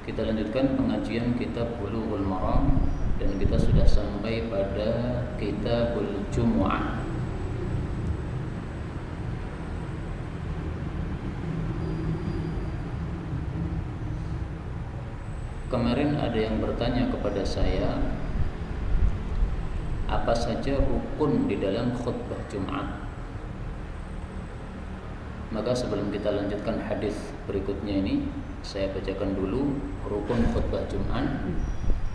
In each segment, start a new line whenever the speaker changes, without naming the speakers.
Kita lanjutkan pengajian kitab Bulughul Maram dan kita sudah sampai pada Kitabul Jumu'ah. Kemarin ada yang bertanya kepada saya, apa saja rukun di dalam khutbah Jumat? Maka sebelum kita lanjutkan hadis berikutnya ini, saya bacakan dulu rukun khutbah Jumat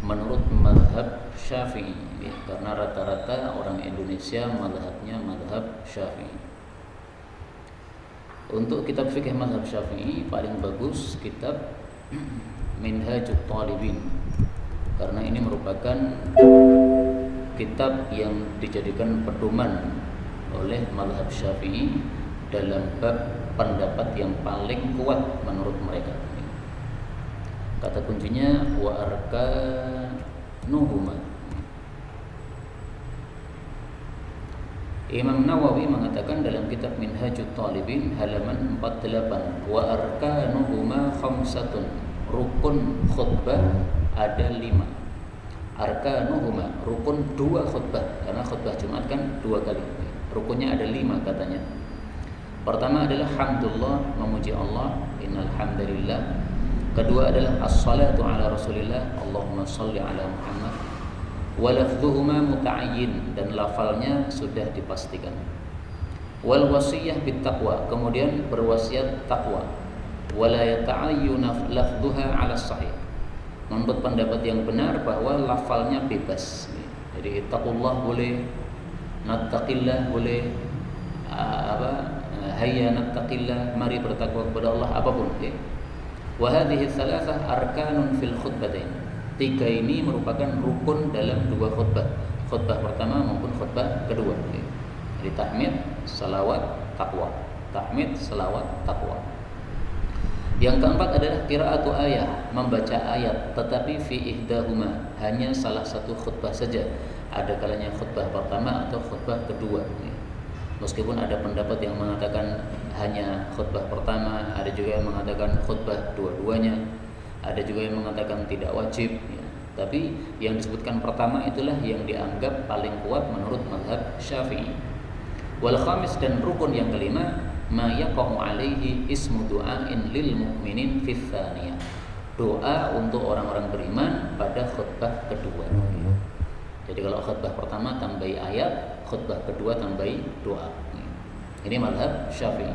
menurut mazhab Syafi'i, karena rata-rata orang Indonesia mazhabnya mazhab Syafi'i. Untuk kitab fikih mazhab Syafi'i paling bagus kitab Minhajut Talibin, karena ini merupakan kitab yang dijadikan pedoman oleh mazhab Syafi'i dalam bab pendapat yang paling kuat menurut mereka. Kata kuncinya wa arkanuhuma. Imam Nawawi mengatakan dalam kitab Minhajut Talibin halaman 48, wa arkanuhuma khamsatun. Rukun khutbah ada 5. Arkanuhuma, rukun 2 khutbah, karena khutbah Jumat kan 2 kali. Rukunnya ada 5 katanya. Pertama adalah hamdulillah, memuji Allah, innal hamdalillah. Kedua adalah as-salatu ala Rasulillah, Allahumma shalli ala Muhammad. Wa lafdhuhuma muta'ayyin, dan lafalnya sudah dipastikan. Wal wasiyah bit taqwa, kemudian berwasiat takwa. Wa la yata'ayyun lafdhuha ala sahih. Menurut pendapat yang benar bahwa lafalnya bebas. Jadi taqullah boleh, nattaqillah boleh, hayya nattaqillah, mari bertakwa kepada Allah, apapun. Wa hadhihi thalathah arkanun fil khutbatain. 3 ini merupakan rukun dalam 2 khutbah. Khutbah pertama maupun khutbah kedua. Jadi tahmid, salawat, taqwa. Tahmid, salawat, taqwa. Yang keempat adalah qiraatu ayah, membaca ayat, tetapi fi ihdahuma, hanya salah satu khutbah saja. Ada kalanya khutbah pertama atau khutbah kedua. Meskipun ada pendapat yang mengatakan hanya khutbah pertama, ada juga yang mengatakan khutbah dua-duanya, ada juga yang mengatakan tidak wajib, ya. Tapi yang disebutkan pertama itulah yang dianggap paling kuat menurut mazhab Syafi'i. Wal khamis, dan rukun yang kelima, ma yaqa'u alaihi ismu du'ain lil mu'minin fi tsaniyah. Doa untuk orang-orang beriman pada khutbah kedua. Jadi kalau khutbah pertama tambahi ayat, khutbah kedua tambahi doa. Ini mazhab Syafi'i.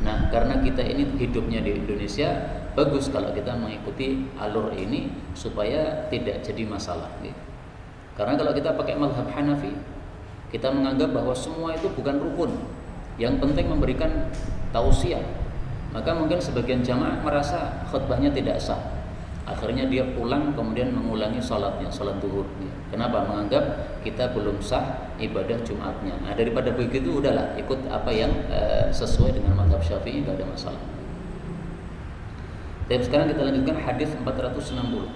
Nah, karena kita ini hidupnya di Indonesia, bagus kalau kita mengikuti alur ini supaya tidak jadi masalah. Karena kalau kita pakai mazhab Hanafi, kita menganggap bahwa semua itu bukan rukun. Yang penting memberikan tausiah. Maka mungkin sebagian jamaah merasa khutbahnya tidak sah. Akhirnya dia pulang kemudian mengulangi sholatnya, sholat zuhur. Kenapa? Menganggap kita belum sah ibadah Jumatnya. Nah, daripada begitu udahlah ikut apa yang sesuai dengan mazhab Syafi'i, tidak ada masalah. Dan sekarang kita lanjutkan hadis 460.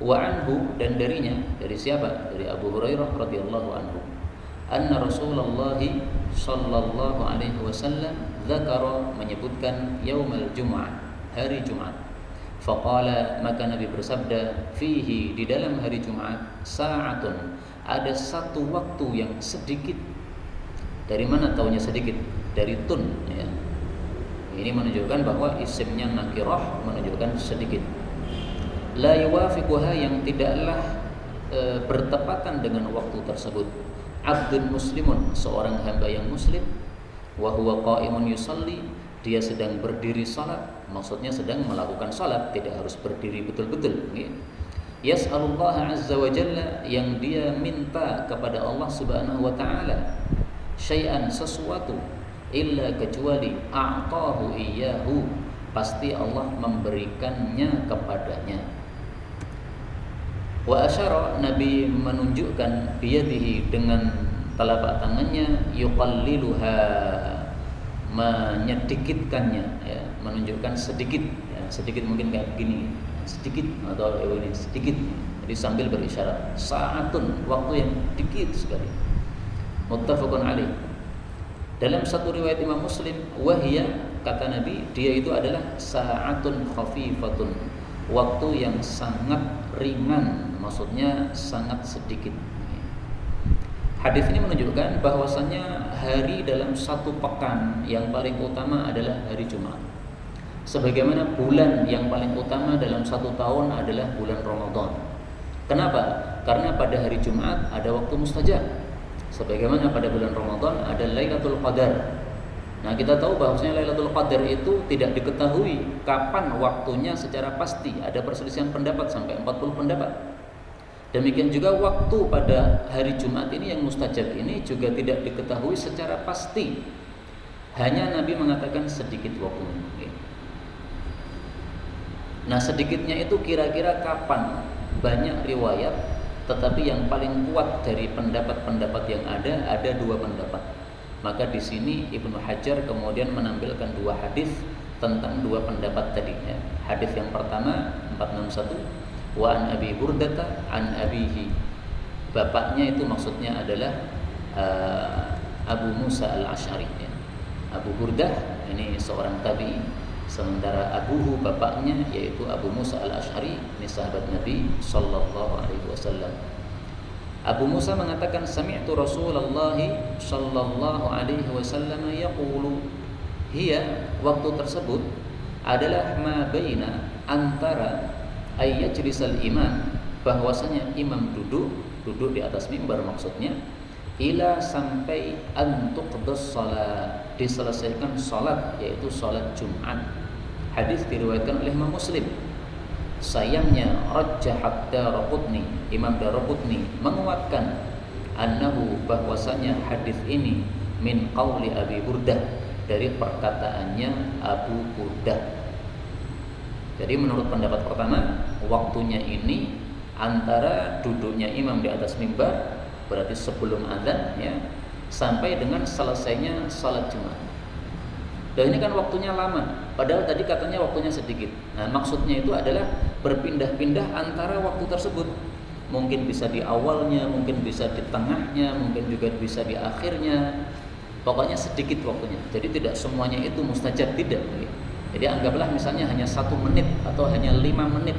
Wa anhu, dan darinya, dari siapa? Dari Abu Hurairah radhiyallahu anhu. Anna Rasulullah sallallahu alaihi wasallam dzakara, menyebutkan yaumul Jumu'ah, hari Jumat. Faqala, maka Nabi bersabda, fihi, di dalam hari Jumat, sa'atun, ada satu waktu yang sedikit. Dari mana taunya sedikit? Dari tun, ya. Ini menunjukkan bahwa isimnya nakirah, menunjukkan sedikit. La yuwafiquha, yang tidaklah bertepatan dengan waktu tersebut. Abdun muslimun, seorang hamba yang muslim. Wa huwa qa'imun yusalli, dia sedang berdiri salat. Maksudnya sedang melakukan salat, tidak harus berdiri betul-betul. Yas'alullah azza wa jalla, yang dia minta kepada Allah subhanahu wa ta'ala, syai'an, sesuatu, illa, kecuali, a'tahu iyyahu, pasti Allah memberikannya kepadanya. Wa asyara, Nabi menunjukkan biyadihi, dengan telapak tangannya, yuqalliluha, menyedikitkannya, ya, menunjukkan sedikit, ya, sedikit mungkin kayak begini, sedikit, atau ini sedikit. Jadi sambil berisyarat, sa'atun, waktu yang sedikit sekali. Muttafaqun alaih. Dalam satu riwayat Imam Muslim, wahiyya, kata Nabi, dia itu adalah sa'atun khafifatun, waktu yang sangat ringan, maksudnya sangat sedikit. Hadis ini menunjukkan bahwasannya hari dalam satu pekan yang paling utama adalah hari Jumat. Sebagaimana bulan yang paling utama dalam satu tahun adalah bulan Ramadan. Kenapa? Karena pada hari Jumat ada waktu mustajab. Sebagaimana pada bulan Ramadan ada Lailatul Qadar. Nah, kita tahu bahwasanya Lailatul Qadar itu tidak diketahui kapan waktunya secara pasti. Ada perselisihan pendapat sampai 40 pendapat. Demikian juga waktu pada hari Jumat ini yang mustajab ini juga tidak diketahui secara pasti. Hanya Nabi mengatakan sedikit waktunya. Nah, sedikitnya itu kira-kira kapan? Banyak riwayat, tetapi yang paling kuat dari pendapat-pendapat yang ada dua pendapat. Maka di sini Ibnu Hajar kemudian menampilkan dua hadis tentang dua pendapat tadi. Hadis yang pertama 461, wa an Abi Burdata an abihi, bapaknya itu maksudnya adalah Abu Musa al-Ash'ari. Abu Burdah ini seorang tabi'i, sementara abuhu bapaknya yaitu Abu Musa al-Ash'ari, ini sahabat Nabi sallallahu alaihi wasallam. Abu Musa mengatakan sami'tu Rasulullah sallallahu alaihi wasallam yaqulu, hiya, waktu tersebut adalah ma baina, antara ayyajlisal imam, bahwasanya imam duduk di atas mimbar, maksudnya ila, sampai antuqdas salat, diselesaikan salat, yaitu salat Jumat. Hadis diriwayatkan oleh Imam Muslim. Sayangnya rajjahat Daraqutni, Imam Daraqutni menguatkan annahu, bahwasanya hadis ini min qauli Abi Burdah, dari perkataannya Abu Burdah. Jadi menurut pendapat pertama, waktunya ini antara duduknya imam di atas mimbar, berarti sebelum azan ya, sampai dengan selesainya salat Jumat. Dan ini kan waktunya lama, padahal tadi katanya waktunya sedikit. Nah, maksudnya itu adalah berpindah-pindah antara waktu tersebut. Mungkin bisa di awalnya, mungkin bisa di tengahnya, mungkin juga bisa di akhirnya. Pokoknya sedikit waktunya. Jadi tidak semuanya itu mustajab, tidak. Jadi anggaplah misalnya hanya 1 menit atau hanya 5 menit.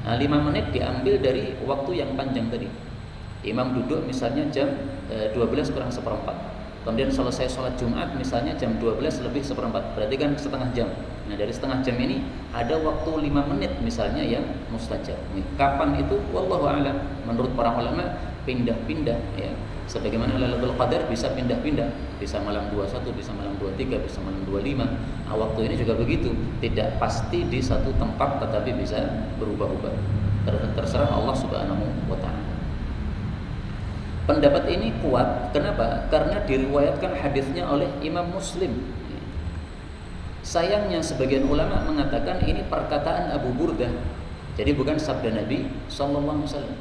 Nah, 5 menit diambil dari waktu yang panjang tadi. Imam duduk misalnya jam 12 kurang seperempat. Kemudian selesai sholat Jumat misalnya jam 12 lebih seperempat. Berarti kan setengah jam. Nah, dari setengah jam ini ada waktu 5 menit misalnya yang mustajab. Kapan itu? Wallahu a'lam. Menurut para ulama pindah-pindah ya. Sebagaimana Lailatul Qadar bisa pindah-pindah, bisa malam 21, bisa malam 23, bisa malam 25. Nah, waktu ini juga begitu, tidak pasti di satu tempat tetapi bisa berubah-ubah. Terserah Allah Subhanahu wa taala. Pendapat ini kuat, kenapa? Karena diriwayatkan hadisnya oleh Imam Muslim. Sayangnya sebagian ulama mengatakan ini perkataan Abu Burdah. Jadi bukan sabda Nabi sallallahu alaihi wasallam.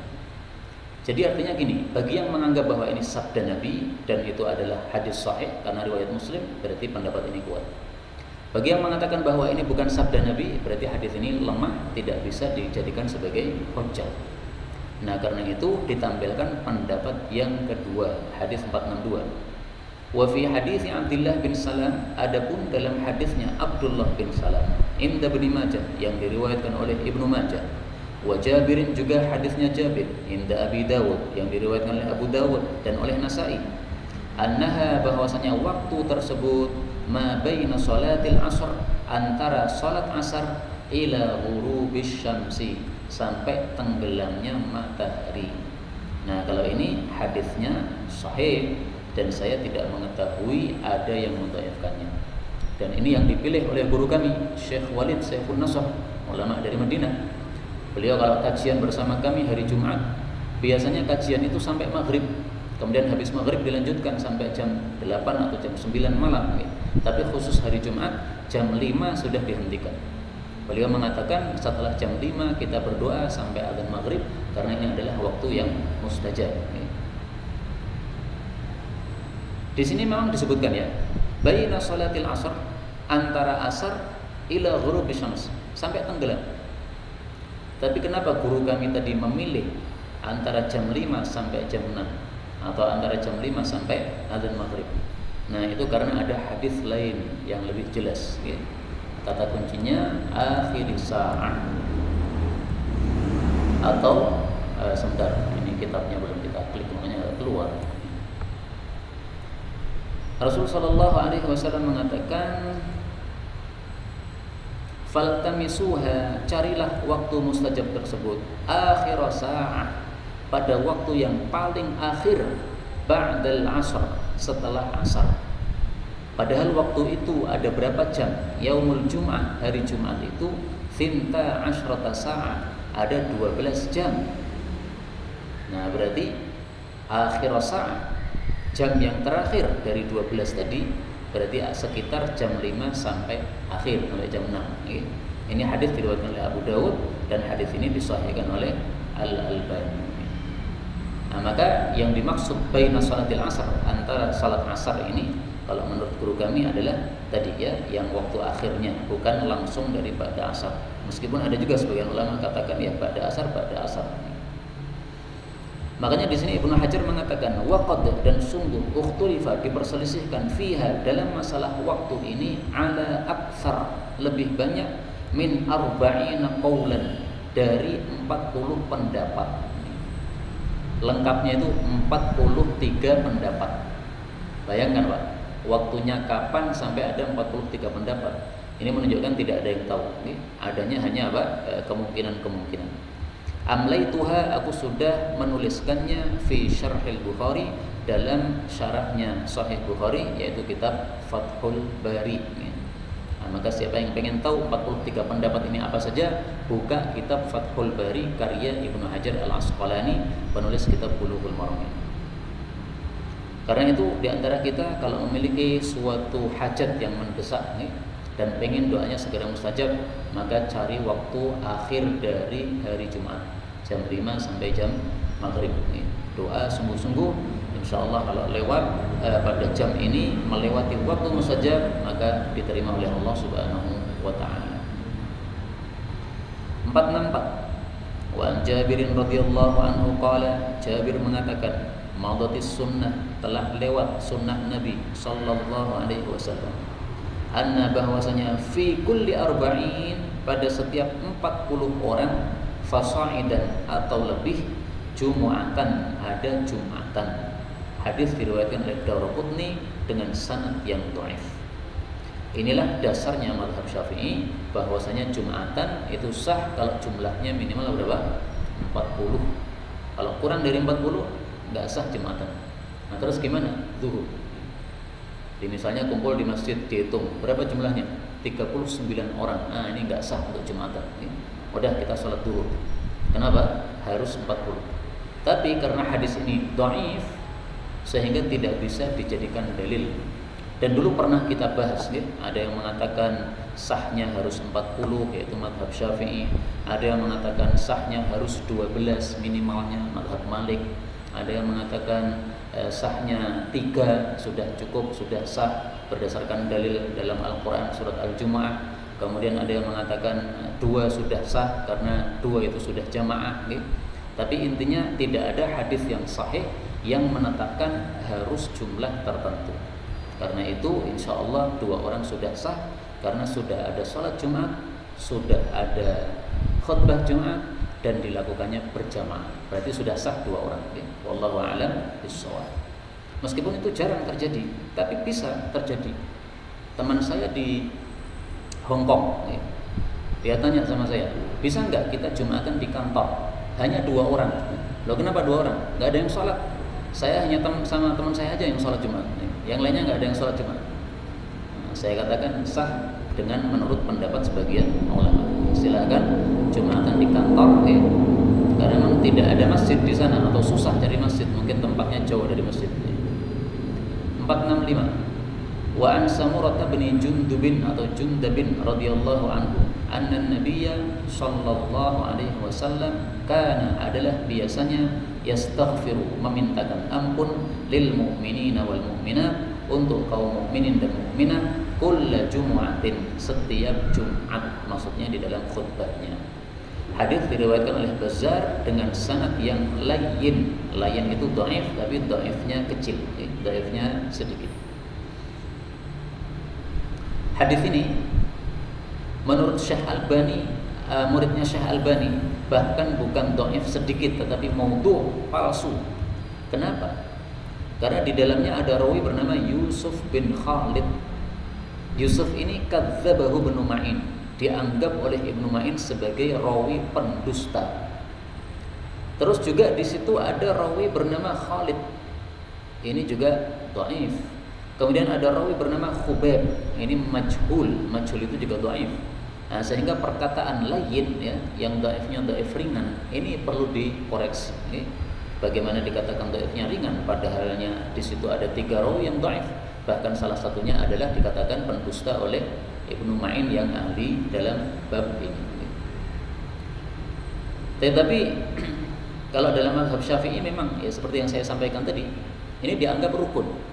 Jadi artinya gini, bagi yang menganggap bahwa ini sabda Nabi dan itu adalah hadis sahih karena riwayat Muslim, berarti pendapat ini kuat. Bagi yang mengatakan bahwa ini bukan sabda Nabi, berarti hadis ini lemah, tidak bisa dijadikan sebagai hujjah. Nah, karena itu ditampilkan pendapat yang kedua, hadis 462. Wa fi hadis Abdullah bin Salam, adapun dalam hadisnya Abdullah bin Salam, inda Ibnu Majah, yang diriwayatkan oleh Ibnu Majah. Wa Jabirin, juga hadisnya Jabir, inda Abi Dawud, yang diriwayatkan oleh Abu Dawud dan oleh Nasai. Annaha, bahwasanya waktu tersebut ma baina salatil asr, antara salat asar ila ghurubis syamsi, sampai tenggelamnya matahari. Nah, kalau ini hadisnya sahih dan saya tidak mengetahui ada yang mendhaifkannya. Dan ini yang dipilih oleh guru kami, Syekh Walid Saifun Nasr, ulama dari Madinah. Beliau kalau kajian bersama kami hari Jumat, biasanya kajian itu sampai maghrib. Kemudian habis maghrib dilanjutkan sampai jam 8 atau jam 9 malam. Tapi khusus hari Jumat, jam 5 sudah dihentikan. Beliau mengatakan setelah jam 5 kita berdoa sampai adzan maghrib, karena ini adalah waktu yang mustajab. Di sini memang disebutkan ya, baina salatil asr, antara asar ila ghurubis syams, sampai tenggelam. Tapi kenapa guru kami tadi memilih antara jam 5 sampai jam 6 atau antara jam 5 sampai adzan maghrib? Nah itu karena ada hadis lain yang lebih jelas ya. Kata kuncinya akhir sa'ah. Atau sebentar, ini kitabnya belum kita klik makanya keluar. Rasulullah Shallallahu Alaihi Wasallam mengatakan, faltamisuha, carilah waktu mustajab tersebut, akhir sa'ah, pada waktu yang paling akhir, ba'dal asr, setelah asar. Padahal waktu itu ada berapa jam? Yaumul Jum'ah, hari Jumat itu thinta asyrata sa'ah, ada 12 jam. Nah berarti akhir sa'ah, jam yang terakhir dari 12 tadi, berarti sekitar jam 5 sampai akhir, sampai jam 6 ya. Ini hadis diriwayatkan oleh Abu Dawud dan hadis ini disahihkan oleh Al-Albani. Nah, maka yang dimaksud baina salatil asar, antara salat asar ini kalau menurut guru kami adalah tadi ya, yang waktu akhirnya, bukan langsung dari ba'da asar. Meskipun ada juga sebagian ulama katakan ya ba'da asar. Makanya di sini Ibnu Hajar mengatakan waqad, dan sungguh ukhtulifa, diperselisihkan fiha, dalam masalah waktu ini, ala aktsar, lebih banyak, min arba'ina qaulan, dari 40 pendapat. Lengkapnya itu 43 pendapat. Bayangkan Pak, waktunya kapan sampai ada 43 pendapat. Ini menunjukkan tidak ada yang tahu. Adanya hanya apa? Kemungkinan-kemungkinan. Amlaituha, aku sudah menuliskannya fi syarhil Bukhari, dalam syarahnya Sahih Bukhari, yaitu kitab Fathul Bari. Nah, maka siapa yang pengen tahu 43 pendapat ini apa saja, buka kitab Fathul Bari karya Ibnu Hajar Al-Asqalani, penulis kitab Bulughul Maram. Karena itu diantara kita kalau memiliki suatu hajat yang mendesak dan pengen doanya segera mustajab, maka cari waktu akhir dari hari Jumat, jam 5 sampai jam maghrib. Doa sungguh-sungguh, insya Allah kalau lewat pada jam ini, melewati waktu mustajab, maka diterima oleh Allah Subhanahu wa Ta'ala. 464. Wa an Jabirin radhiyallahu anhu qala, Jabir mengatakan, madatis sunnah, telah lewat sunnah Nabi sallallahu alaihi wasallam, anna, bahwasanya, fi kulli arba'in, pada setiap 40 orang, fasa'idan atau lebih, jumu'atan, ada jumatan. Hadis diriwayatkan oleh Daruqutni dengan sanad yang dhaif. Inilah dasarnya mazhab Syafi'i, bahwasanya jumatan itu sah kalau jumlahnya minimal berapa? 40. Kalau kurang dari 40 enggak sah jumatan. Nah, terus gimana? Zuhur. Misalnya kumpul di masjid, dihitung berapa jumlahnya? 39 orang. Nah, ini enggak sah untuk jumatan. Udah kita sholat zuhur. Kenapa? Harus 40. Tapi karena hadis ini dhaif, sehingga tidak bisa dijadikan dalil. Dan dulu pernah kita bahas ya, ada yang mengatakan sahnya harus 40, yaitu mazhab Syafi'i. Ada yang mengatakan sahnya harus 12 minimalnya, mazhab Malik. Ada yang mengatakan sahnya 3 sudah cukup, sudah sah berdasarkan dalil dalam Al-Quran surat Al-Jumu'ah. Kemudian ada yang mengatakan 2 sudah sah karena 2 itu sudah jamaah gitu. Tapi intinya tidak ada hadis yang sahih yang menetapkan harus jumlah tertentu. Karena itu insya Allah 2 orang sudah sah, karena sudah ada sholat Jumat, sudah ada khutbah Jumat, dan dilakukannya berjamaah. Berarti sudah sah 2 orang. Wallahu a'lam bishawab. Meskipun itu jarang terjadi, tapi bisa terjadi. Teman saya di Hong Kong, dia tanya sama saya, bisa nggak kita Jumatan di kantor? Hanya 2 orang. Loh, kenapa 2 orang? Nggak ada yang sholat. Saya hanya sama teman saya aja yang sholat Jumat. Yang lainnya nggak ada yang sholat Jumat. Nah, saya katakan sah dengan menurut pendapat sebagian ulama. Silakan Jumatan di kantor, karena memang tidak ada masjid di sana atau susah cari masjid, mungkin tempatnya jauh dari masjid. 465. Wa an Samurah bin Jundubin atau Jundabin radhiyallahu anhu, anna Nabiyya sallallahu alaihi wasallam kana, adalah biasanya, yastaghfiru, memintakan ampun, lil mu'minina wal mu'minat, untuk kaum mukminin dan mukminat, kulla jumu'atin, setiap Jumat, maksudnya di dalam khutbahnya. Hadis diriwayatkan oleh Bazzar dengan sanad yang layyin. Layyin itu dhaif, tapi dhaifnya kecil, dhaifnya sedikit. Hadis ini menurut Syekh Albani, muridnya Syekh Albani, bahkan bukan dhaif sedikit tetapi maudhu', palsu. Kenapa? Karena di dalamnya ada rawi bernama Yusuf bin Khalid. Yusuf ini kadzabahu Ibnu Ma'in, dianggap oleh Ibnu Ma'in sebagai rawi pendusta. Terus juga di situ ada rawi bernama Khalid. Ini juga dhaif. Kemudian ada rawi bernama Khubayb, ini majhul itu juga dhaif. Nah, sehingga perkataan lain ya, yang dhaifnya dhaif ringan, ini perlu dikoreksi. Bagaimana dikatakan dhaifnya ringan, padahalnya di situ ada 3 rawi yang dhaif, bahkan salah satunya adalah dikatakan pendusta oleh Ibnu Ma'in yang ahli dalam bab ini. Tetapi kalau dalam mazhab Syafi'i memang ya seperti yang saya sampaikan tadi, ini dianggap rukun.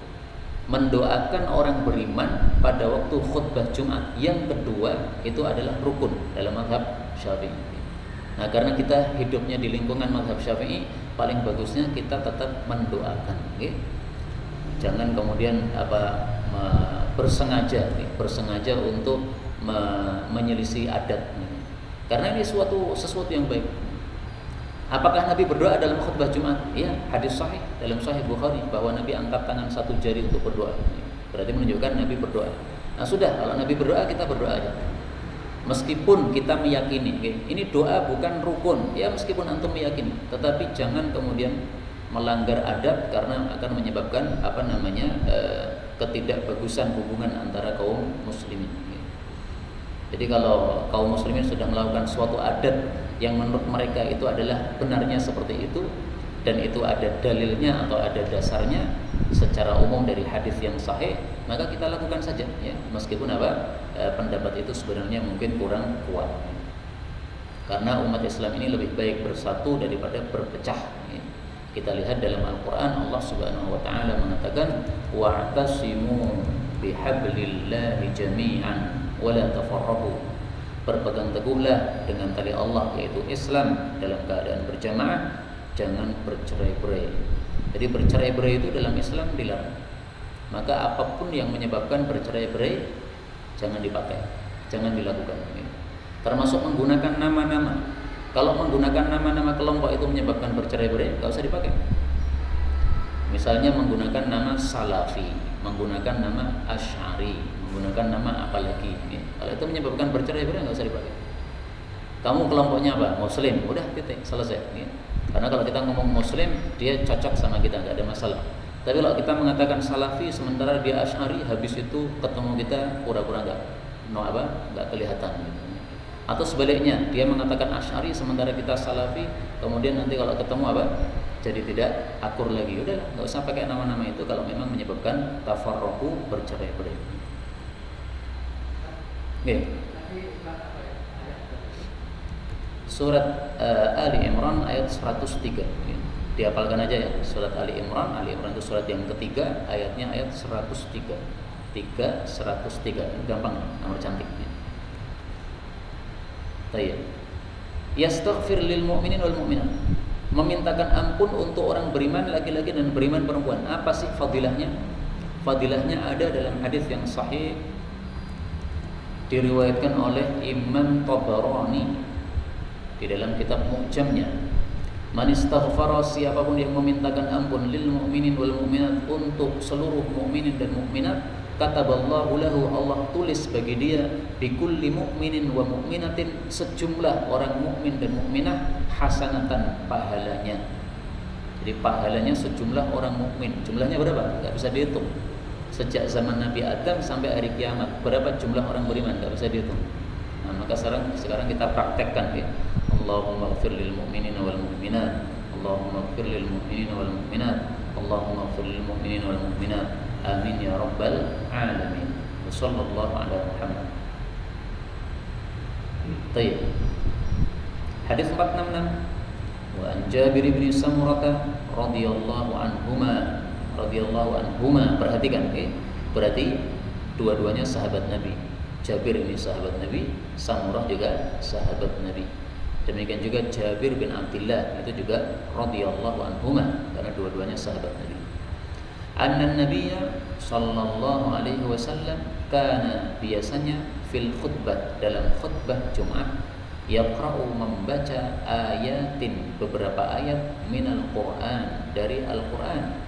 Mendoakan orang beriman pada waktu khutbah Jumat yang kedua itu adalah rukun dalam mazhab Syafi'i. Nah, karena kita hidupnya di lingkungan mazhab Syafi'i, paling bagusnya kita tetap mendoakan, okay? Jangan kemudian bersengaja untuk menyelisih adat. Karena ini sesuatu yang baik. Apakah Nabi berdoa dalam khutbah Jumat? Ya, hadis sahih dalam Sahih Bukhari bahwa Nabi angkat tangan 1 jari untuk berdoa. Berarti menunjukkan Nabi berdoa. Nah, sudah, kalau Nabi berdoa kita berdoa aja. Meskipun kita meyakini, ini doa bukan rukun. Ya, meskipun antum meyakini, tetapi jangan kemudian melanggar adab karena akan menyebabkan ketidakbagusan hubungan antara kaum muslimin. Jadi kalau kaum muslimin sudah melakukan suatu adat yang menurut mereka itu adalah benarnya seperti itu, dan itu ada dalilnya atau ada dasarnya secara umum dari hadis yang sahih, maka kita lakukan saja ya, meskipun pendapat itu sebenarnya mungkin kurang kuat. Karena umat Islam ini lebih baik bersatu daripada berpecah ya. Kita lihat dalam Al-Qur'an, Allah Subhanahu wa taala mengatakan wa'tasimu bihablillahi jami'an wa la tafarraqu. Berpegang teguhlah dengan tali Allah yaitu Islam dalam keadaan berjamaah, jangan bercerai-berai. Jadi bercerai-berai itu dalam Islam dilarang. Maka apapun yang menyebabkan bercerai-berai jangan dipakai, jangan dilakukan. Termasuk menggunakan nama-nama. Kalau menggunakan nama-nama kelompok itu menyebabkan bercerai-berai, enggak usah dipakai. Misalnya menggunakan nama Salafi, menggunakan nama Asy'ari, menggunakan nama apa lagi ya. Kalau itu menyebabkan bercerai-berai enggak usah dipakai. Kamu kelompoknya apa? Muslim, udah titik, selesai ya. Karena kalau kita ngomong Muslim, dia cocok sama kita, enggak ada masalah. Tapi kalau kita mengatakan Salafi sementara dia Asy'ari, habis itu ketemu kita pura-pura enggak kelihatan gitu. Atau sebaliknya, dia mengatakan Asy'ari sementara kita Salafi, kemudian nanti kalau ketemu jadi tidak akur lagi. Udahlah, enggak usah pakai nama-nama itu kalau memang menyebabkan tafarruqu, bercerai-berai. Okay. Surat Ali Imran ayat 103. Dihafalkan aja ya, surat Ali Imran. Ali Imran itu surat yang ketiga, ayatnya ayat 103. 103. Ini gampang, nomor cantik. Tayyib. Yastaghfir lil mu'minin wal mu'minat. Memintakan ampun untuk orang beriman laki-laki dan beriman perempuan. Apa sih fadilahnya? Fadilahnya ada dalam hadis yang sahih, diriwayatkan oleh Imam Tabarani di dalam kitab Mu'jamnya. Man istaghfara, siapapun yang memintakan ampun lil mu'minin wal mu'minat, untuk seluruh mukminin dan mukminat, kataballahu lahu, Allah tulis bagi dia, bikulli mu'minin wa mu'minatin, sejumlah orang mukmin dan mukminah, hasanatan, pahalanya. Jadi pahalanya sejumlah orang mukmin. Jumlahnya berapa? Enggak bisa dihitung. Sejak zaman Nabi Adam sampai hari kiamat, berapa jumlah orang beriman? Enggak bisa dihitung. Nah, maka sekarang kita praktekkan ya. Allahumma ighfir lil mu'minina wal mu'minat. Allahumma ighfir lil mu'minina wal mu'minat. Allahumma ighfir lil mu'minina wal mu'minat. Amin ya rabbal alamin. Wassallallahu ala Muhammad. Baik. Hadis 466. Wa an Jabir bin Samurah radhiyallahu anhuma. Perhatikan, berarti dua-duanya sahabat Nabi. Jabir ini sahabat Nabi, Samurah juga sahabat Nabi. Demikian juga Jabir bin Abdullah, itu juga radhiyallahu anhuma, karena dua-duanya sahabat Nabi. Anna Nabiyya sallallahu alaihi wasallam karena biasanya fil khutbah, dalam khutbah Jumat, yaqra'u, membaca ayatin, beberapa ayat minal Quran, dari Al-Quran,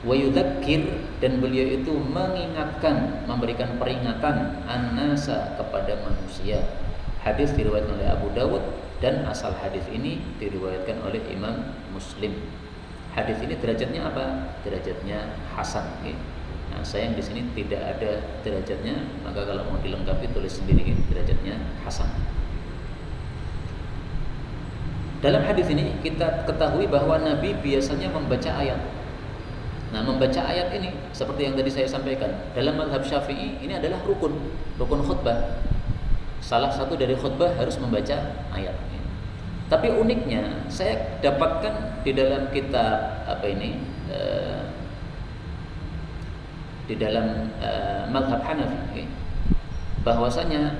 wa yudzakkir, dan beliau itu mengingatkan, memberikan peringatan an-nasa, kepada manusia. Hadis diriwayatkan oleh Abu Dawud, dan asal hadis ini diriwayatkan oleh Imam Muslim. Hadis ini derajatnya apa? Derajatnya hasan. Nah, sayang di sini tidak ada derajatnya, maka kalau mau dilengkapi tulis sendiri derajatnya hasan. Dalam hadis ini kita ketahui bahwa Nabi biasanya membaca ayat. Nah, membaca ayat ini seperti yang tadi saya sampaikan, dalam mazhab Syafi'i ini adalah rukun khutbah. Salah satu dari khutbah harus membaca ayat. Tapi uniknya saya dapatkan di dalam kitab di dalam mazhab Hanafi, bahwasanya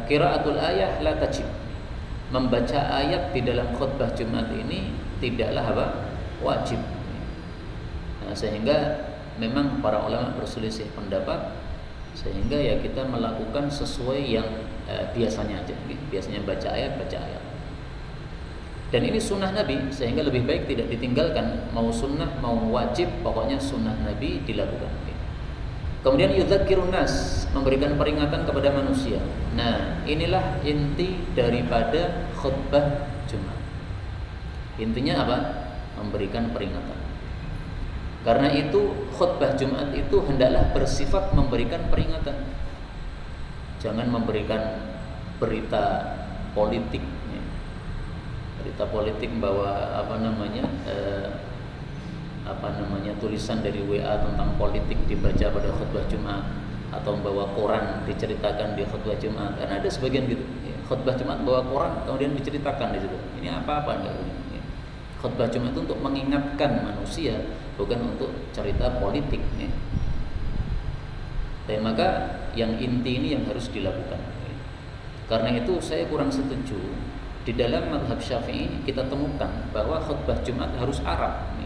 qiraatul ayah la tajib, membaca ayat di dalam khutbah Jumat ini tidaklah wajib. Nah, sehingga memang para ulama berselisih pendapat, sehingga ya kita melakukan sesuai yang biasanya aja, biasanya baca ayat. Dan ini sunnah Nabi, sehingga lebih baik tidak ditinggalkan, mau sunnah mau wajib, pokoknya sunnah Nabi dilakukan. Kemudian yudzakirun nas, memberikan peringatan kepada manusia. Nah, inilah inti daripada khutbah Jumat. Intinya apa? Memberikan peringatan. Karena itu khutbah Jumat itu hendaklah bersifat memberikan peringatan. Jangan memberikan berita politik. Berita politik bahwa tulisan dari WA tentang politik dibaca pada khutbah Jumat, atau membawa koran diceritakan di khutbah Jumat. Karena ada sebagian gitu, khutbah Jumat bawa koran kemudian diceritakan di situ. Ini apa-apa enggak? Khutbah Jumat itu untuk mengingatkan manusia, bukan untuk cerita politik. Dan maka yang inti ini yang harus dilakukan. Karena itu saya kurang setuju. Di dalam mazhab Syafi'i kita temukan bahwa khutbah Jumat harus Arab.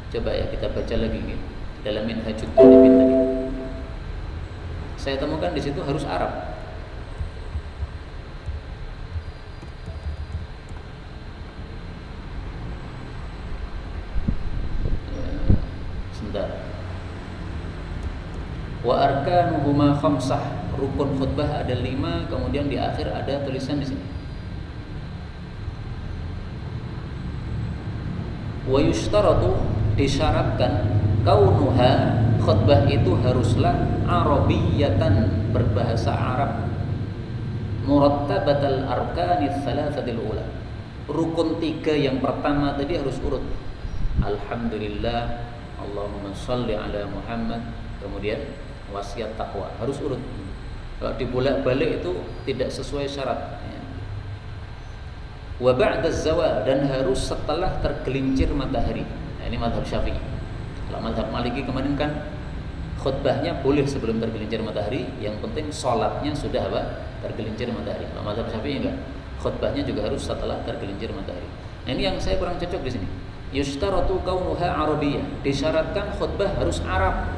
Coba ya kita baca lagi dalam Minhajul Talibin tadi. Saya temukan di situ harus Arab. Sebentar. Wa arkanuhuma khamsah, rukun khutbah ada 5, kemudian di akhir ada tulisan di sini. Wa yushtaratu, disyaratkan, kaunuha, khutbah itu haruslah arabiyatan, berbahasa Arab, murattabatal arkanits thalatsatil ula, rukun 3 yang pertama tadi harus urut. Alhamdulillah, Allahumma shalli ala Muhammad, kemudian wasiat takwa, harus urut. Kalau dibolak-balik itu tidak sesuai syarat. Wa ba'da zawal, dan harus setelah tergelincir matahari. Nah, ini mazhab Syafi'i. Kalau mazhab Maliki kemarin kan khutbahnya boleh sebelum tergelincir matahari, yang penting sholatnya sudah tergelincir matahari. Kalau mazhab Syafi'i enggak, khutbahnya juga harus setelah tergelincir matahari. Nah, ini yang saya kurang cocok di sini. Yushtaratu kaunuha arabiyyah, disyaratkan khutbah harus Arab.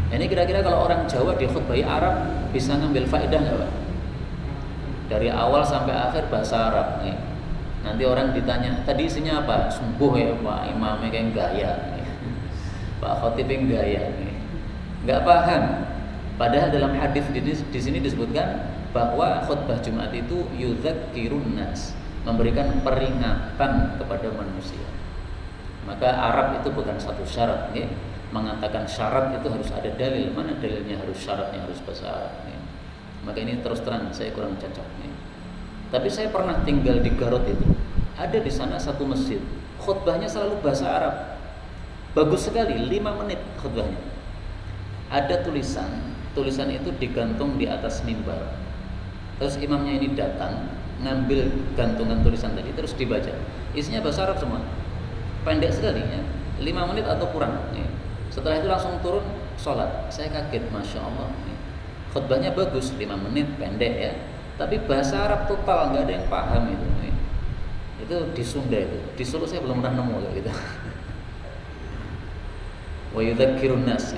Ini kira-kira kalau orang Jawa di khutbahi Arab bisa ngambil faedah nggak, Pak? Dari awal sampai akhir bahasa Arab. Nanti orang ditanya, tadi isinya apa? Sembuh ya Pak, imamnya kayak gaya, Pak Khotibnya gaya, nggak paham. Padahal dalam hadis di sini disebutkan bahwa khutbah Jumat itu yudzakirun nas, memberikan peringatan kepada manusia. Maka Arab itu bukan satu syarat, mengatakan syarat itu harus ada dalil. Mana dalilnya harus syaratnya harus bahasa Arab? Maka ini terus terang saya kurang cocok. Tapi saya pernah tinggal di Garut itu. Ada di sana satu masjid, khutbahnya selalu bahasa Arab. Bagus sekali, 5 menit khutbahnya. Ada tulisan itu digantung di atas mimbar. Terus imamnya ini datang, ngambil gantungan tulisan tadi, terus dibaca. Isinya bahasa Arab semua. Pendek sekali ya, 5 menit atau kurang. Setelah itu langsung turun sholat. Saya kaget, Masya Allah. Khutbahnya bagus, 5 menit, pendek ya, tapi bahasa Arab total, nggak ada yang paham itu. Itu di Sunda itu. Di Solo saya belum pernah nemu kayak gitu. Wa yudzakirun nas.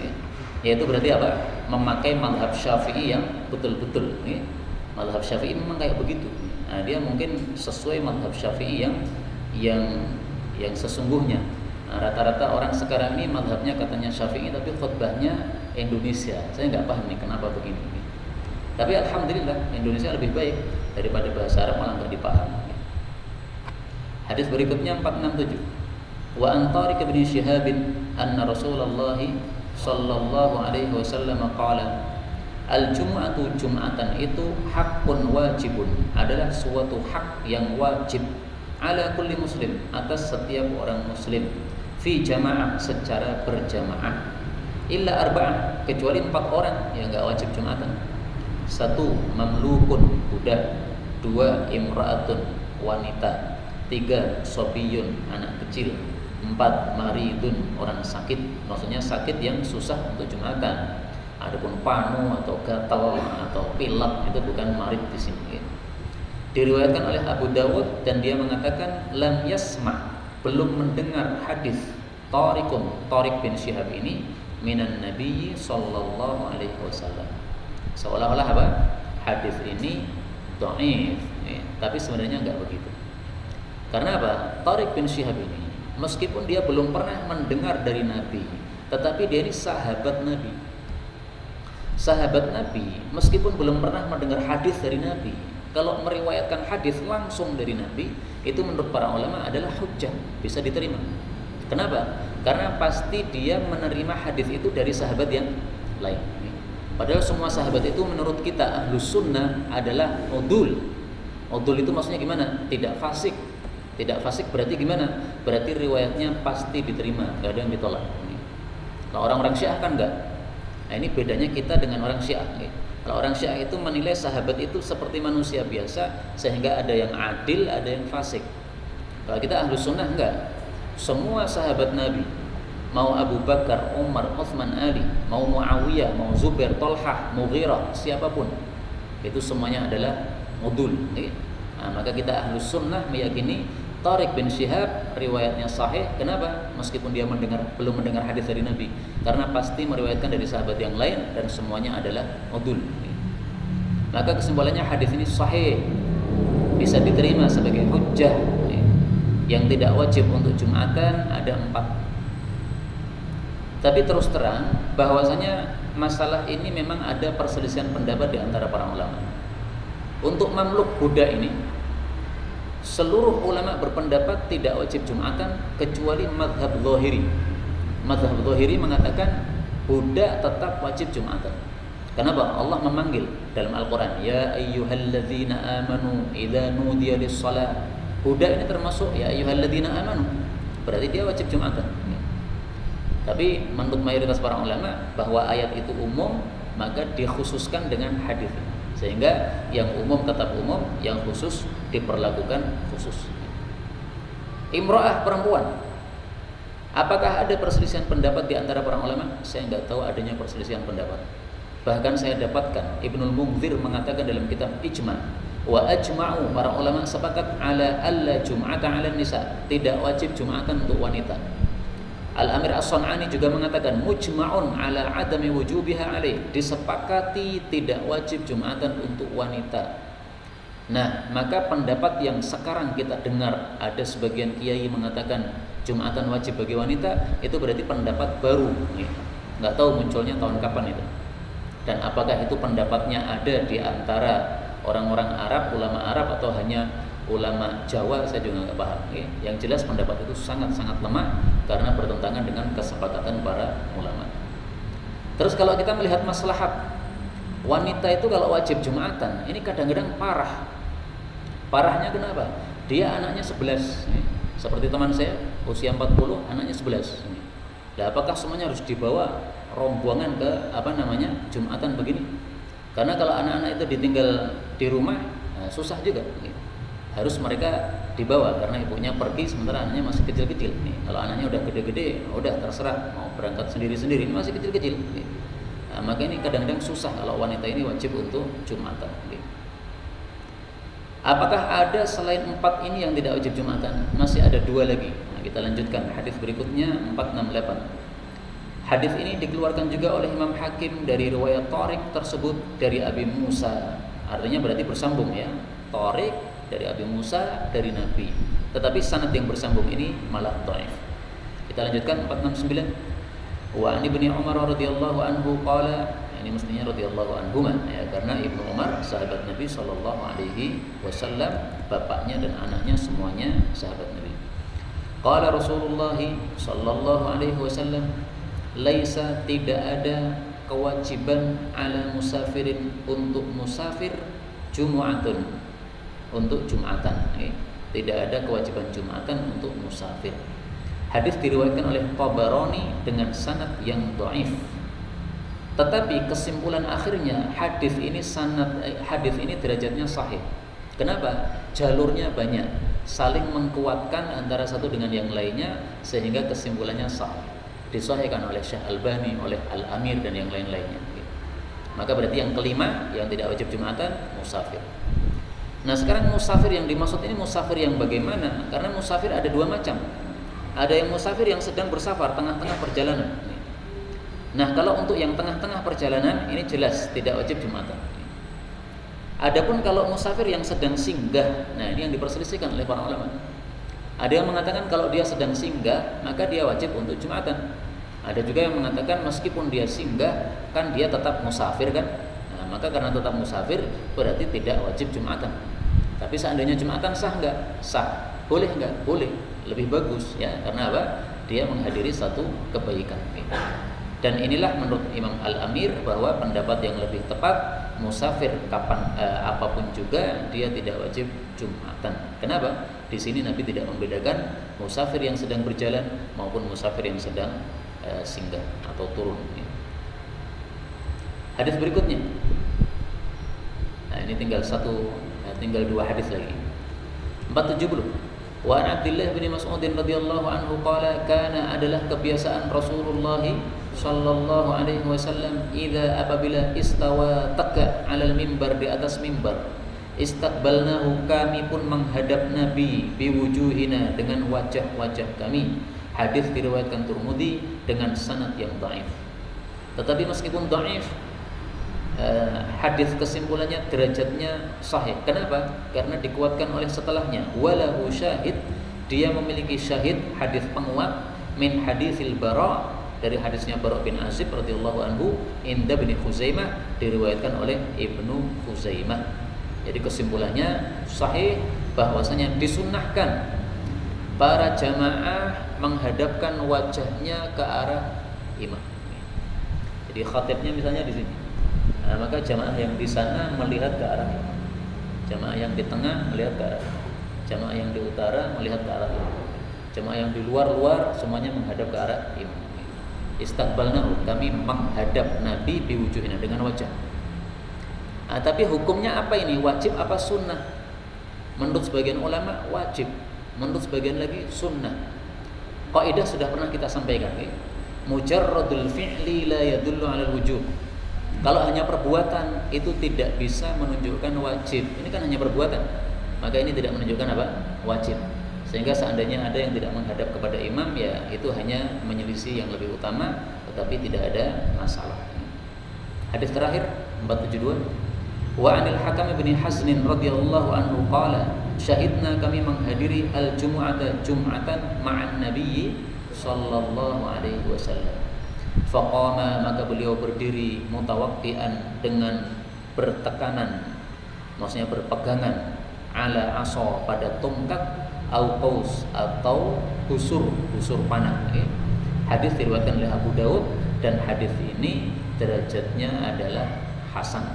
Yaitu berarti apa? Memakai mazhab Syafi'i yang betul-betul. Mazhab Syafi'i memang kayak begitu. Nah, dia mungkin sesuai mazhab Syafi'i yang sesungguhnya. Nah, rata-rata orang sekarang ini mazhabnya katanya Syafi'i tapi khutbahnya Indonesia. Saya nggak paham nih kenapa begini. Tapi alhamdulillah Indonesia lebih baik daripada bahasa Arab, malah nggak dipahami. Hadis berikutnya 467. Wa an Tariq bin Shihab anna Rasulullah sallallahu alaihi wasallam qala al-jum'atu jum'atan itu hakun wajibun, adalah suatu hak yang wajib ala kulli muslim, atas setiap orang muslim, fi jamaah, secara berjamaah, illa arba'ah, kecuali 4 orang yang enggak wajib jum'atan. 1 mamlukun, budak. 2 imra'atun, wanita. 3 sobiyun, anak kecil. 4 maridun, orang sakit. Maksudnya sakit yang susah untuk jum'atan. Adapun panu atau gatal atau pilek itu bukan marid di sini. Diriwayatkan oleh Abu Dawud dan dia mengatakan lam yasma, belum mendengar hadis Tariq bin Shihab ini minan Nabi sallallahu alaihi wasallam. Seolah-olah apa? Hadis ini dhaif, tapi sebenarnya enggak begitu. Karena apa? Tariq bin Shihab ini meskipun dia belum pernah mendengar dari Nabi, tetapi dia ini sahabat Nabi. Sahabat Nabi meskipun belum pernah mendengar hadis dari Nabi, kalau meriwayatkan hadis langsung dari Nabi, itu menurut para ulama adalah hujjah, bisa diterima. Kenapa? Karena pasti dia menerima hadis itu dari sahabat yang lain. Padahal semua sahabat itu menurut kita Ahlus Sunnah adalah udul. Udul itu maksudnya gimana? Tidak fasik. Tidak fasik berarti gimana? Berarti riwayatnya pasti diterima, gak ada yang ditolak. Nah, orang-orang Syiah kan enggak. Nah, ini bedanya kita dengan orang Syiah. Kalau orang Syiah itu menilai sahabat itu seperti manusia biasa, sehingga ada yang adil, ada yang fasik. Kalau kita Ahlus Sunnah enggak. Semua sahabat Nabi, mau Abu Bakar, Umar, Utsman, Ali, mau Muawiyah, mau Zubair, Thalhah, Mughirah, siapapun, itu semuanya adalah udul. Nah, maka kita Ahlus Sunnah meyakini Tariq bin Shihab riwayatnya sahih. Kenapa? Meskipun dia belum mendengar hadis dari Nabi, karena pasti meriwayatkan dari sahabat yang lain dan semuanya adalah udul. Maka kesimpulannya hadis ini sahih, bisa diterima sebagai hujjah. Yang tidak wajib untuk Jumatan ada 4. Tapi terus terang bahwasanya masalah ini memang ada perselisihan pendapat di antara para ulama. Untuk mamluk budak ini, seluruh ulama berpendapat tidak wajib Jumatan kecuali mazhab Zahiri. Mazhab Zahiri mengatakan budak tetap wajib Jumatan. Kenapa? Allah memanggil dalam Al-Quran, ya ayyuhalladzina amanu idza nudiya lis-shalah. Budak ini termasuk ya ayyuhalladzina amanu, berarti dia wajib Jumatan. Tapi menurut mayoritas para ulama bahwa ayat itu umum, maka dikhususkan dengan hadis, sehingga yang umum tetap umum, yang khusus diperlakukan khusus. Imra'ah, perempuan, apakah ada perselisihan pendapat di antara para ulama? Saya nggak tahu adanya perselisihan pendapat. Bahkan saya dapatkan Ibnul Munzir mengatakan dalam kitab Ijma' wa ajma'u, para ulama sepakat ala alla jum'ata 'ala nisa, tidak wajib Jumatan untuk wanita. Al-Amir As-Sun'ani juga mengatakan mujma'un 'ala 'adami wujubiha 'alaih, disepakati tidak wajib Jumatan untuk wanita. Nah, maka pendapat yang sekarang kita dengar ada sebagian kiai mengatakan Jumatan wajib bagi wanita, itu berarti pendapat baru. Nggak tahu munculnya tahun kapan itu. Dan apakah itu pendapatnya ada di antara orang-orang Arab, ulama Arab, atau hanya ulama Jawa, saya juga nggak paham. Yang jelas pendapat itu sangat-sangat lemah karena bertentangan dengan kesepakatan para ulama. Terus kalau kita melihat maslahat, wanita itu kalau wajib Jumatan, ini kadang-kadang parah. Parahnya kenapa? Dia anaknya 11. Seperti teman saya, usia 40, anaknya 11. Nah, apakah semuanya harus dibawa rombongan ke Jumatan begini? Karena kalau anak-anak itu ditinggal di rumah, susah juga. Harus mereka dibawa karena ibunya pergi sementara anaknya masih kecil-kecil. Kalau anaknya udah gede-gede, udah terserah mau berangkat sendiri-sendiri, ini masih kecil-kecil. Nah, maka ini kadang-kadang susah kalau wanita ini wajib untuk Jumatan. Apakah ada selain 4 ini yang tidak wajib Jumatan? Masih ada 2 lagi. Nah, kita lanjutkan hadis berikutnya 468. Hadis ini dikeluarkan juga oleh Imam Hakim dari riwayat Thariq tersebut dari Abi Musa. Artinya berarti bersambung ya. Thariq dari Abi Musa dari Nabi. Tetapi sanad yang bersambung ini malah dhaif. Kita lanjutkan 469. Wa an Ibnu Umar radhiyallahu anhu qala, ini mestinya radhiyallahu anhuma ya, karena Ibnu Umar sahabat Nabi sallallahu alaihi wasallam, bapaknya dan anaknya semuanya sahabat Nabi. Qala Rasulullah sallallahu alaihi wasallam, laisa, tidak ada kewajiban ala musafirin, untuk musafir, Jum'atun, untuk Jum'atan. Tidak ada kewajiban Jum'atan untuk musafir. Hadis diriwayatkan oleh Tabarani dengan sanad yang dhaif. Tetapi kesimpulan akhirnya hadis ini derajatnya sahih. Kenapa? Jalurnya banyak, saling mengkuatkan antara satu dengan yang lainnya sehingga kesimpulannya sahih. Disahihkan oleh Syekh Albani, oleh Al-Amir dan yang lain-lainnya. Maka berarti yang kelima yang tidak wajib Jumatan, musafir. Nah sekarang musafir yang dimaksud ini musafir yang bagaimana? Karena musafir ada dua macam. Ada yang musafir yang sedang bersafar, tengah-tengah perjalanan. Nah kalau untuk yang tengah-tengah perjalanan ini jelas tidak wajib Jumatan. Adapun kalau musafir yang sedang singgah, nah ini yang diperselisihkan oleh para ulama. Ada yang mengatakan kalau dia sedang singgah maka dia wajib untuk Jumatan. Ada juga yang mengatakan meskipun dia singgah kan dia tetap musafir kan. Nah, maka karena tetap musafir berarti tidak wajib Jumatan. Tapi seandainya Jumatan sah enggak? Sah. Boleh enggak? Boleh. Lebih bagus ya. Karena apa? Dia menghadiri satu kebaikan. Dan inilah menurut Imam Al-Amir bahwa pendapat yang lebih tepat, musafir kapan apapun juga dia tidak wajib Jumatan. Kenapa? Di sini Nabi tidak membedakan musafir yang sedang berjalan maupun musafir yang sedang singgah atau turun. Hadis berikutnya. Nah, ini tinggal dua hadis lagi. 470. Wa an Abdullah bin Mas'ud radhiyallahu anhu qala, kana, adalah kebiasaan Rasulullah sallallahu alaihi wasallam apabila istawa tegak alal mimbar, di atas mimbar, istaqbalnahu, kami pun menghadap Nabi, biwujuhina, dengan wajah-wajah kami. Hadis diriwayatkan Tirmidzi dengan sanad yang dhaif. Tetapi meskipun dhaif, hadis kesimpulannya derajatnya sahih. Kenapa? Karena dikuatkan oleh setelahnya. Walahu syahid, dia memiliki syahid, hadis penguat, min hadisil Bara, dari hadisnya Bara bin Azib radhiyallahu anhu, inda bin Khuzaimah, diriwayatkan oleh Ibnu Khuzaimah. Jadi kesimpulannya sahih, bahwasanya disunnahkan para jamaah menghadapkan wajahnya ke arah imam. Jadi khatibnya misalnya di sini. Nah, maka jamaah yang di sana melihat ke arah imam. Jamaah yang di tengah melihat ke arah imam. Jamaah yang di utara melihat ke arah imam. Jamaah yang di luar semuanya menghadap ke arah imam. Istaqbalnahu, kami menghadap Nabi biwujuhina, dengan wajah. Nah, tapi hukumnya apa ini? Wajib apa sunnah? Menurut sebagian ulama wajib, menurut sebagian lagi sunnah. Kaidah sudah pernah kita sampaikan. Mujarradul fi'li la yadullu 'alal wujub. Kalau hanya perbuatan itu tidak bisa menunjukkan wajib. Ini kan hanya perbuatan, maka ini tidak menunjukkan apa? Wajib. Sehingga seandainya ada yang tidak menghadap kepada imam, ya itu hanya menyelisih yang lebih utama, tetapi tidak ada masalah. Hadis terakhir 472. Wa anil Hakam bin Haznin radhiyallahu anhu qala, syahidna, kami menghadiri al-jum'ata, jum'atan ma'an nabiyyi sallallahu alaihi wasallam. Faqama, maka beliau berdiri, mutawaqqi'an, dengan bertekanan, maksudnya berpegangan, ala asa, pada tongkat, au qaus, atau busur panah. Hadis diriwayatkan oleh Abu Daud, dan hadis ini derajatnya adalah hasan.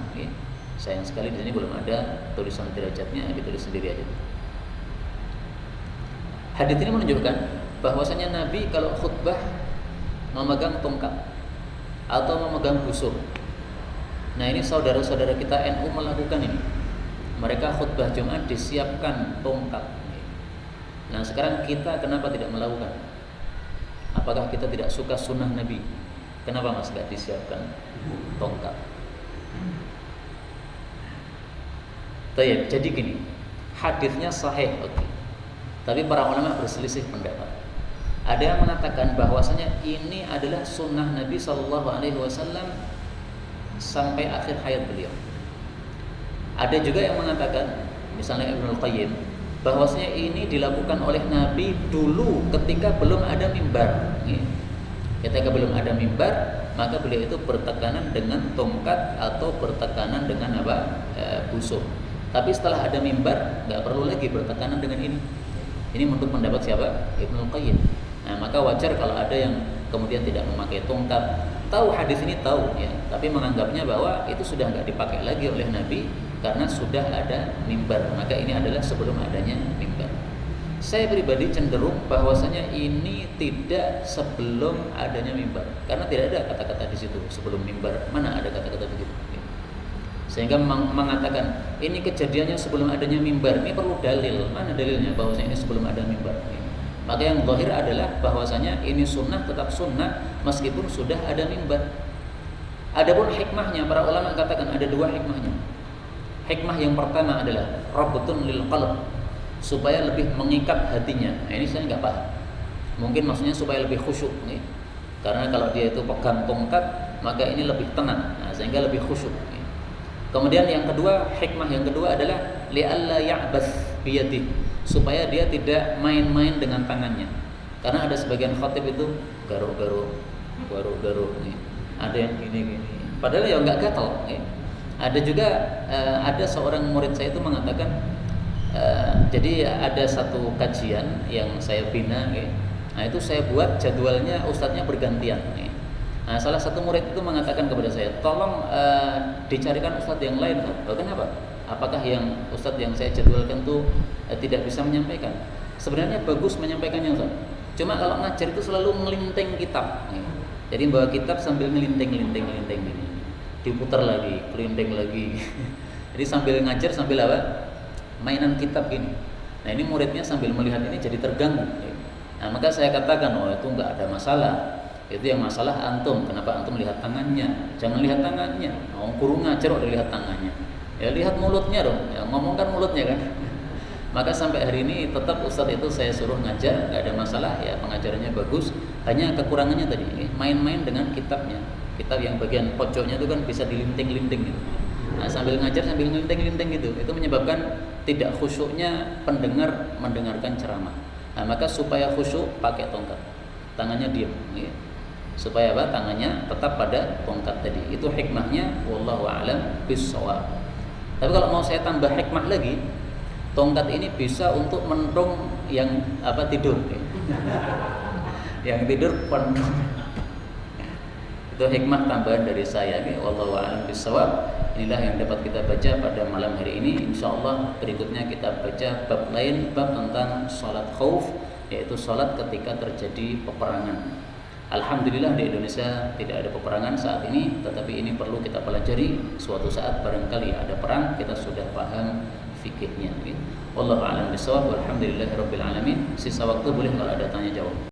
Sayang sekali di sini belum ada tulisan derajatnya, ditulis sendiri aja. Hadis ini menunjukkan bahwasanya Nabi kalau khutbah memegang tongkat atau memegang busur. Nah, ini saudara-saudara kita NU melakukan ini. Mereka khutbah Jumat disiapkan tongkat. Nah, sekarang kita kenapa tidak melakukan? Apakah kita tidak suka sunnah Nabi? Kenapa Mas tidak disiapkan tongkat? Jadi gini, hadisnya sahih, oke. Tapi para ulama berselisih pendapat. Ada yang mengatakan bahwasanya ini adalah sunnah Nabi Shallallahu Alaihi Wasallam sampai akhir hayat beliau. Ada juga yang mengatakan, misalnya Ibnul Qayyim, bahwasanya ini dilakukan oleh Nabi dulu ketika belum ada mimbar. Ketika belum ada mimbar, maka beliau itu bertekanan dengan tongkat atau bertekanan dengan busur. Tapi setelah ada mimbar, nggak perlu lagi bertekanan dengan ini. Ini menurut pendapat siapa? Ibnul Qayyim. Nah, maka wajar kalau ada yang kemudian tidak memakai tongkat. Tahu hadis ini tahu ya, tapi menganggapnya bahwa itu sudah nggak dipakai lagi oleh Nabi karena sudah ada mimbar. Maka ini adalah sebelum adanya mimbar. Saya pribadi cenderung bahwasanya ini tidak sebelum adanya mimbar, karena tidak ada kata-kata di situ sebelum mimbar. Mana ada kata-kata begitu? Sehingga mengatakan ini kejadiannya sebelum adanya mimbar, ini perlu dalil. Mana dalilnya bahwasanya ini sebelum ada mimbar? Maka yang zahir adalah bahwasanya ini sunnah tetap sunnah meskipun sudah ada mimbar. Adapun hikmahnya, para ulama katakan ada dua hikmahnya. Hikmah yang pertama adalah rabtun lil qalb, supaya lebih mengikat hatinya. Nah, ini saya nggak paham. Mungkin maksudnya supaya lebih khusyuk nih. Karena kalau dia itu pegang tongkat, maka ini lebih tenang. Nah, sehingga lebih khusyuk. Nih. Kemudian yang kedua, hikmah yang kedua adalah li'alla ya'bas biyadihi, supaya dia tidak main-main dengan tangannya. Karena ada sebagian khatib itu garuk-garuk nih. Ada yang gini-gini. Padahal ya nggak gatal. Nih. Ada juga ada seorang murid saya itu mengatakan, jadi ada satu kajian yang saya bina, ya. Nah itu saya buat jadwalnya ustadznya bergantian. Ya. Nah salah satu murid itu mengatakan kepada saya, tolong dicarikan ustadz yang lain. Kenapa? Apakah yang ustadz yang saya jadwalkan itu tidak bisa menyampaikan? Sebenarnya bagus menyampaikannya, Ustaz. Cuma kalau ngajar itu selalu ngelinting kitab. Ya. Jadi bawa kitab sambil ngelinting gini, diputar lagi, kelinting lagi. Jadi sambil ngajar sambil mainan kitab gini. Nah ini muridnya sambil melihat ini jadi terganggu. Nah maka saya katakan, oh itu nggak ada masalah. Itu yang masalah antum. Kenapa antum lihat tangannya? Jangan lihat tangannya. Oh guru ngajar udah lihat tangannya. Ya lihat mulutnya dong. Ya, ngomongkan mulutnya kan. Maka sampai hari ini tetap ustadz itu saya suruh ngajar, nggak ada masalah. Ya pengajarannya bagus. Hanya kekurangannya tadi main-main dengan kitabnya. Kitab yang bagian pojoknya itu kan bisa dilinting-linting gitu. Nah, sambil ngajar sambil ngelinting-linting gitu, itu menyebabkan tidak khusyuknya pendengar mendengarkan ceramah. Nah, maka supaya khusyuk pakai tongkat, tangannya diam, ya. Supaya tangannya tetap pada tongkat tadi. Itu hikmahnya, wallahu a'lam bishawab. Tapi kalau mau saya tambah hikmah lagi, tongkat ini bisa untuk mendung yang tidur, ya. Yang tidur pendung. Itu hikmah tambahan dari saya, ya. Wallahu a'lam bishawab. Inilah yang dapat kita baca pada malam hari ini. InsyaAllah berikutnya kita baca bab lain, bab tentang sholat khauf, yaitu sholat ketika terjadi peperangan. Alhamdulillah di Indonesia tidak ada peperangan saat ini, tetapi ini perlu kita pelajari. Suatu saat barangkali ada perang, kita sudah paham fikihnya. Wallahu a'lam bishawab. Walhamdulillahirabbil alamin. Sisa waktu boleh kalau ada tanya jawab.